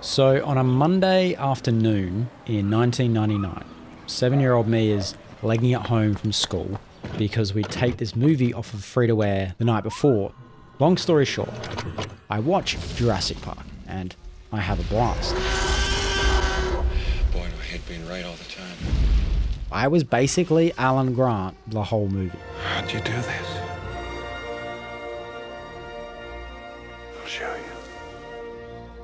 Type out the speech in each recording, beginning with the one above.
So, on a Monday afternoon in 1999, 7-year-old me is legging it home from school because we taped this movie off of free to air the night before. Long story short, I watch Jurassic Park and I have a blast. Boy, my head being right all the time. I was basically Alan Grant the whole movie. How'd you do this? I'll show you.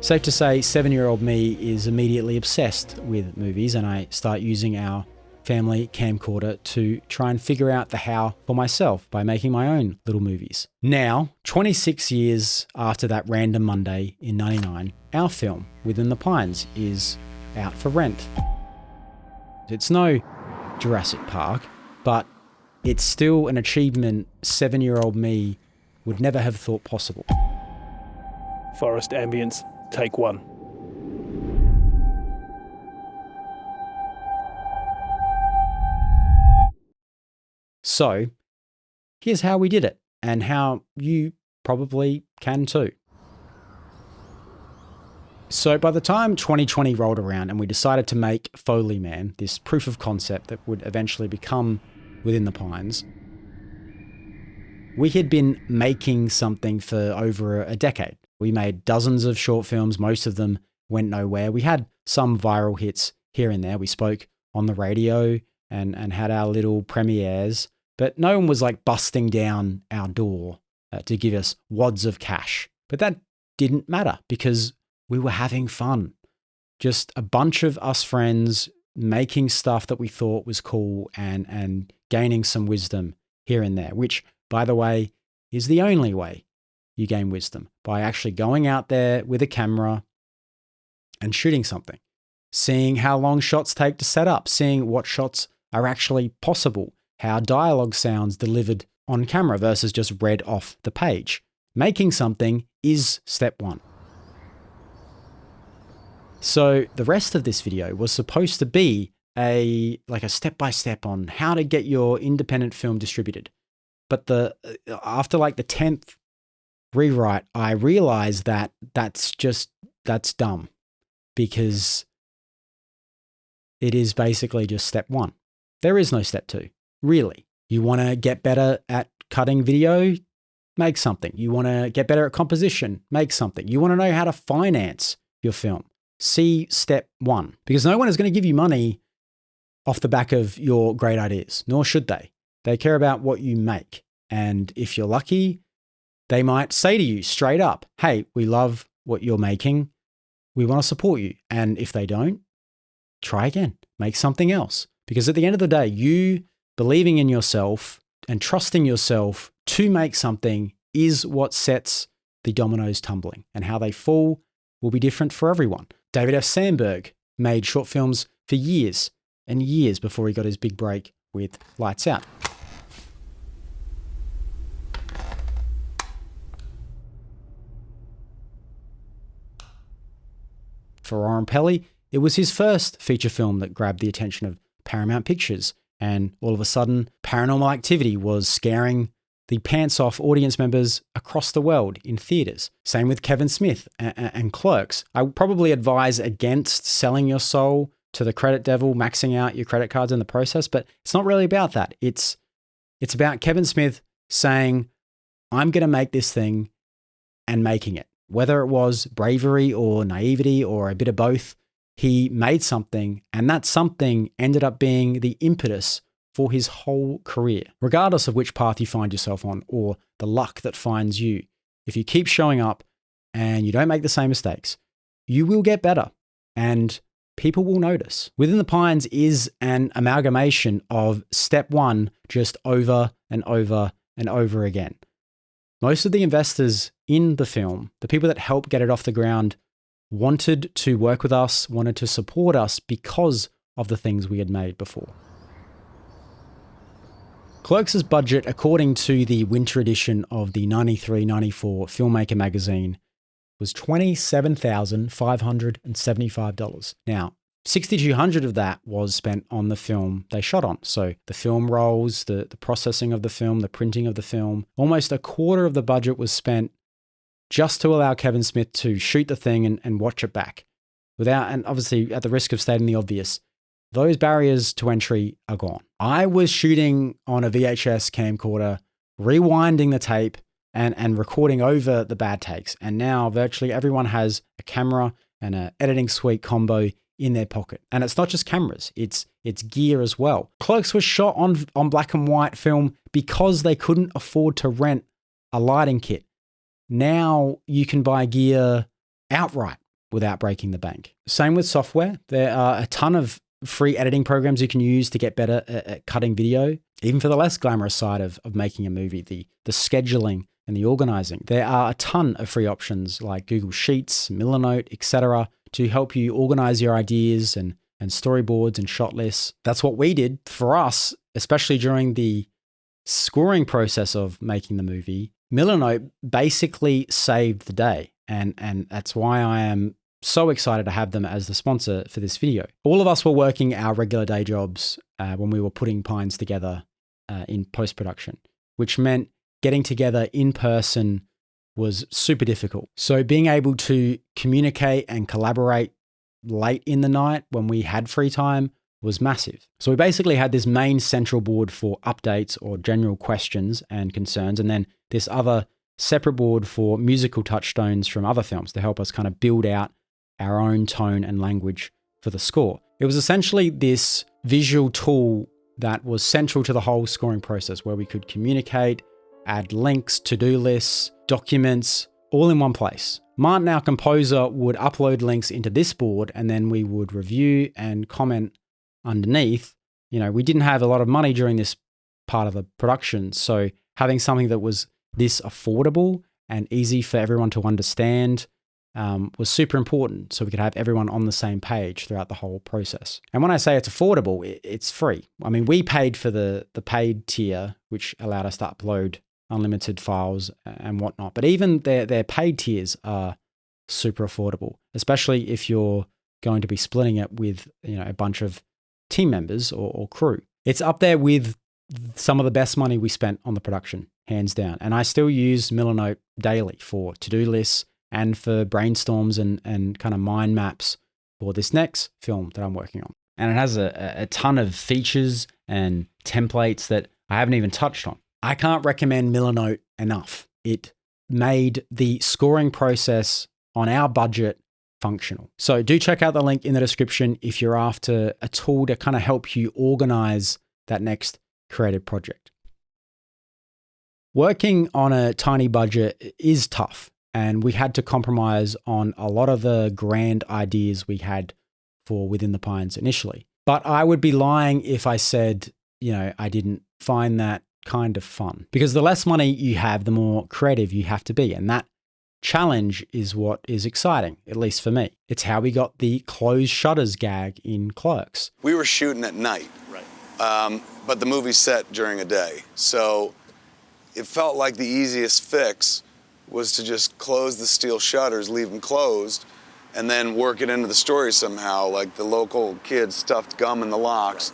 Safe to say, 7-year-old me is immediately obsessed with movies, and I start using our family camcorder to try and figure out the how for myself by making my own little movies. Now, 26 years after that random Monday in 99, our film, Within the Pines, is out for rent. It's no Jurassic Park, but it's still an achievement 7-year-old me would never have thought possible. Forest ambience, take one. So, here's how we did it, and how you probably can too. So by the time 2020 rolled around and we decided to make Foley Man, this proof of concept that would eventually become Within the Pines, we had been making something for over a decade. We made dozens of short films, most of them went nowhere. We had some viral hits here and there. We spoke on the radio and had our little premieres, but no one was like busting down our door to give us wads of cash. But that didn't matter because we were having fun. Just a bunch of us friends making stuff that we thought was cool and gaining some wisdom here and there, which, by the way, is the only way you gain wisdom, by actually going out there with a camera and shooting something, seeing how long shots take to set up, seeing what shots are actually possible, how dialogue sounds delivered on camera versus just read off the page. Making something is step one. So the rest of this video was supposed to be a step-by-step on how to get your independent film distributed. But after the 10th rewrite, I realized that that's dumb, because it is basically just step one. There is no step two, really. You want to get better at cutting video? Make something. You want to get better at composition? Make something. You want to know how to finance your film? See step one, because no one is going to give you money off the back of your great ideas, nor should they. They care about what you make. And if you're lucky, they might say to you straight up, hey, we love what you're making. We want to support you. And if they don't, try again, make something else. Because at the end of the day, you believing in yourself and trusting yourself to make something is what sets the dominoes tumbling, and how they fall will be different for everyone. David F. Sandberg made short films for years and years before he got his big break with Lights Out. For Oren Peli, it was his first feature film that grabbed the attention of Paramount Pictures, and all of a sudden, Paranormal Activity was scaring the pants off audience members across the world in theaters. Same with Kevin Smith and Clerks. I would probably advise against selling your soul to the credit devil, maxing out your credit cards in the process, but it's not really about that. It's about Kevin Smith saying, I'm going to make this thing, and making it. Whether it was bravery or naivety or a bit of both, he made something, and that something ended up being the impetus for his whole career. Regardless of which path you find yourself on or the luck that finds you, if you keep showing up and you don't make the same mistakes, you will get better and people will notice. Within the Pines is an amalgamation of step one just over and over and over again. Most of the investors in the film, the people that helped get it off the ground, wanted to work with us, wanted to support us because of the things we had made before. Clerks' budget, according to the winter edition of the 93-94 Filmmaker magazine, was $27,575. Now, $6,200 of that was spent on the film they shot on. So the film rolls, the processing of the film, the printing of the film. Almost a quarter of the budget was spent just to allow Kevin Smith to shoot the thing and watch it back. and obviously at the risk of stating the obvious, those barriers to entry are gone. I was shooting on a VHS camcorder, rewinding the tape and recording over the bad takes. And now virtually everyone has a camera and an editing suite combo in their pocket. And it's not just cameras, it's gear as well. Clerks was shot on black and white film because they couldn't afford to rent a lighting kit. Now you can buy gear outright without breaking the bank. Same with software. There are a ton of free editing programs you can use to get better at cutting video, even for the less glamorous side of making a movie, the scheduling and the organizing. There are a ton of free options like Google Sheets, Millernote, etc. to help you organize your ideas and storyboards and shot lists. That's what we did for us, especially during the scoring process of making the movie. Millernote basically saved the day. And that's why I am so excited to have them as the sponsor for this video. All of us were working our regular day jobs when we were putting Pines together in post-production, which meant getting together in person was super difficult. So being able to communicate and collaborate late in the night when we had free time was massive. So we basically had this main central board for updates or general questions and concerns, and then this other separate board for musical touchstones from other films to help us kind of build out our own tone and language for the score. It was essentially this visual tool that was central to the whole scoring process, where we could communicate, add links, to-do lists, documents, all in one place. Martin, our composer, would upload links into this board, and then we would review and comment underneath. You know, we didn't have a lot of money during this part of the production, so having something that was this affordable and easy for everyone to understand was super important, so we could have everyone on the same page throughout the whole process. And when I say it's affordable, it's free. I mean, we paid for the paid tier, which allowed us to upload unlimited files and whatnot. But even their paid tiers are super affordable, especially if you're going to be splitting it with, you know, a bunch of team members or crew. It's up there with some of the best money we spent on the production, hands down. And I still use Millernote daily for to-do lists and for brainstorms and kind of mind maps for this next film that I'm working on. And it has a ton of features and templates that I haven't even touched on. I can't recommend Millernote enough. It made the scoring process on our budget functional. So do check out the link in the description if you're after a tool to kind of help you organize that next creative project. Working on a tiny budget is tough, and we had to compromise on a lot of the grand ideas we had for Within the Pines initially. But I would be lying if I said, you know, I didn't find that kind of fun, because the less money you have, the more creative you have to be. And that challenge is what is exciting, at least for me. It's how we got the closed shutters gag in Clerks. We were shooting at night, Right. but the movie's set during a day. So it felt like the easiest fix was to just close the steel shutters, leave them closed, and then work it into the story somehow, like the local kid stuffed gum in the locks.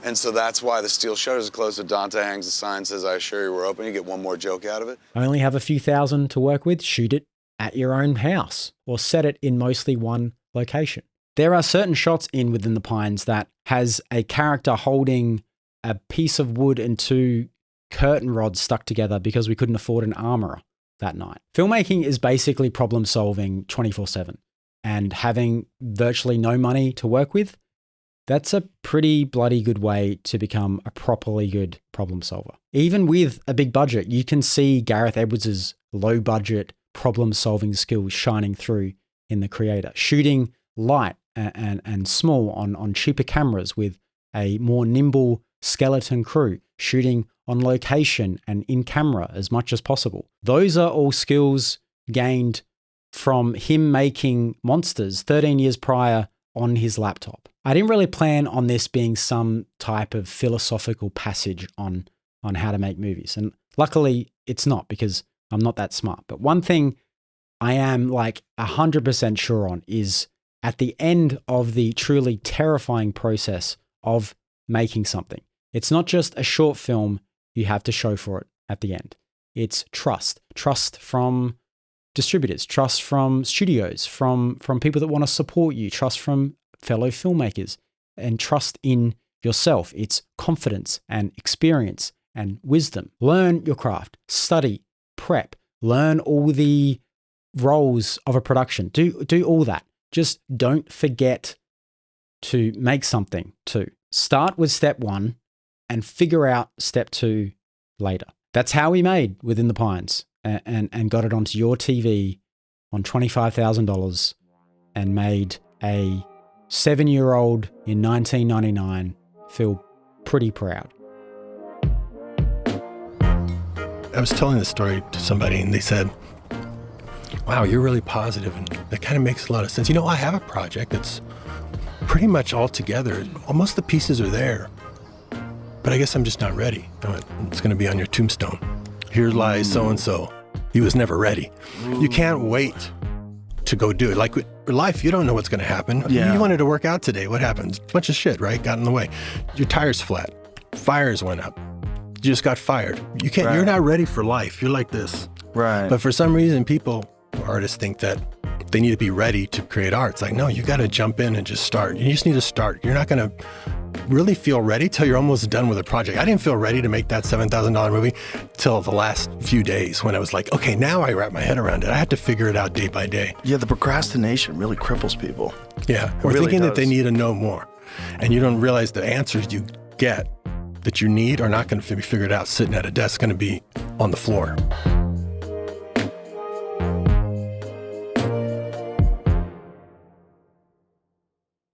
And so that's why the steel shutters are closed. So Dante hangs a sign, says, "I assure you we're open." You get one more joke out of it. I only have a few thousand to work with. Shoot it at your own house or set it in mostly one location. There are certain shots in Within the Pines that has a character holding a piece of wood and two curtain rods stuck together because we couldn't afford an armorer that night. Filmmaking is basically problem solving 24/7, and having virtually no money to work with, that's a pretty bloody good way to become a properly good problem solver. Even with a big budget, you can see Gareth Edwards' low budget problem solving skills shining through in The Creator, shooting light and small on cheaper cameras with a more nimble skeleton crew, shooting on location and in camera as much as possible. Those are all skills gained from him making monsters 13 years prior on his laptop. I didn't really plan on this being some type of philosophical passage on how to make movies. And luckily it's not, because I'm not that smart. But one thing I am like 100% sure on is at the end of the truly terrifying process of making something, it's not just a short film you have to show for it at the end. It's trust from distributors, trust from studios, from people that want to support you, trust from fellow filmmakers, and trust in yourself. It's confidence and experience and wisdom. Learn your craft, study, prep, learn all the roles of a production. Do all that. Just don't forget to make something too. Start with step 1 and figure out step 2 later. That's how we made Within the Pines and got it onto your TV on $25,000 and made a 7-year-old in 1999 feel pretty proud. I was telling this story to somebody and they said, wow, you're really positive, and that kind of makes a lot of sense. You know, I have a project that's pretty much all together. Almost the pieces are there, but I guess I'm just not ready. I went, it's going to be on your tombstone. Here lies so-and-so. He was never ready. You can't wait to go do it. Like with life, you don't know what's going to happen. Yeah. You wanted to work out today. What happens? A bunch of shit, right? Got in the way. Your tire's flat. Fires went up. You just got fired. You can't. Right. You're not ready for life. You're like this. Right. But for some reason, artists think that they need to be ready to create art. It's like, no, you got to jump in and just start. You just need to start. You're not going to really feel ready till you're almost done with a project. I didn't feel ready to make that $7,000 movie till the last few days when I was like, okay, now I wrap my head around it. I have to figure it out day by day. Yeah, the procrastination really cripples people. Yeah, or really thinking that they does. need to know more. And you don't realize the answers you get that you need are not going to be figured out sitting at a desk, going to be on the floor.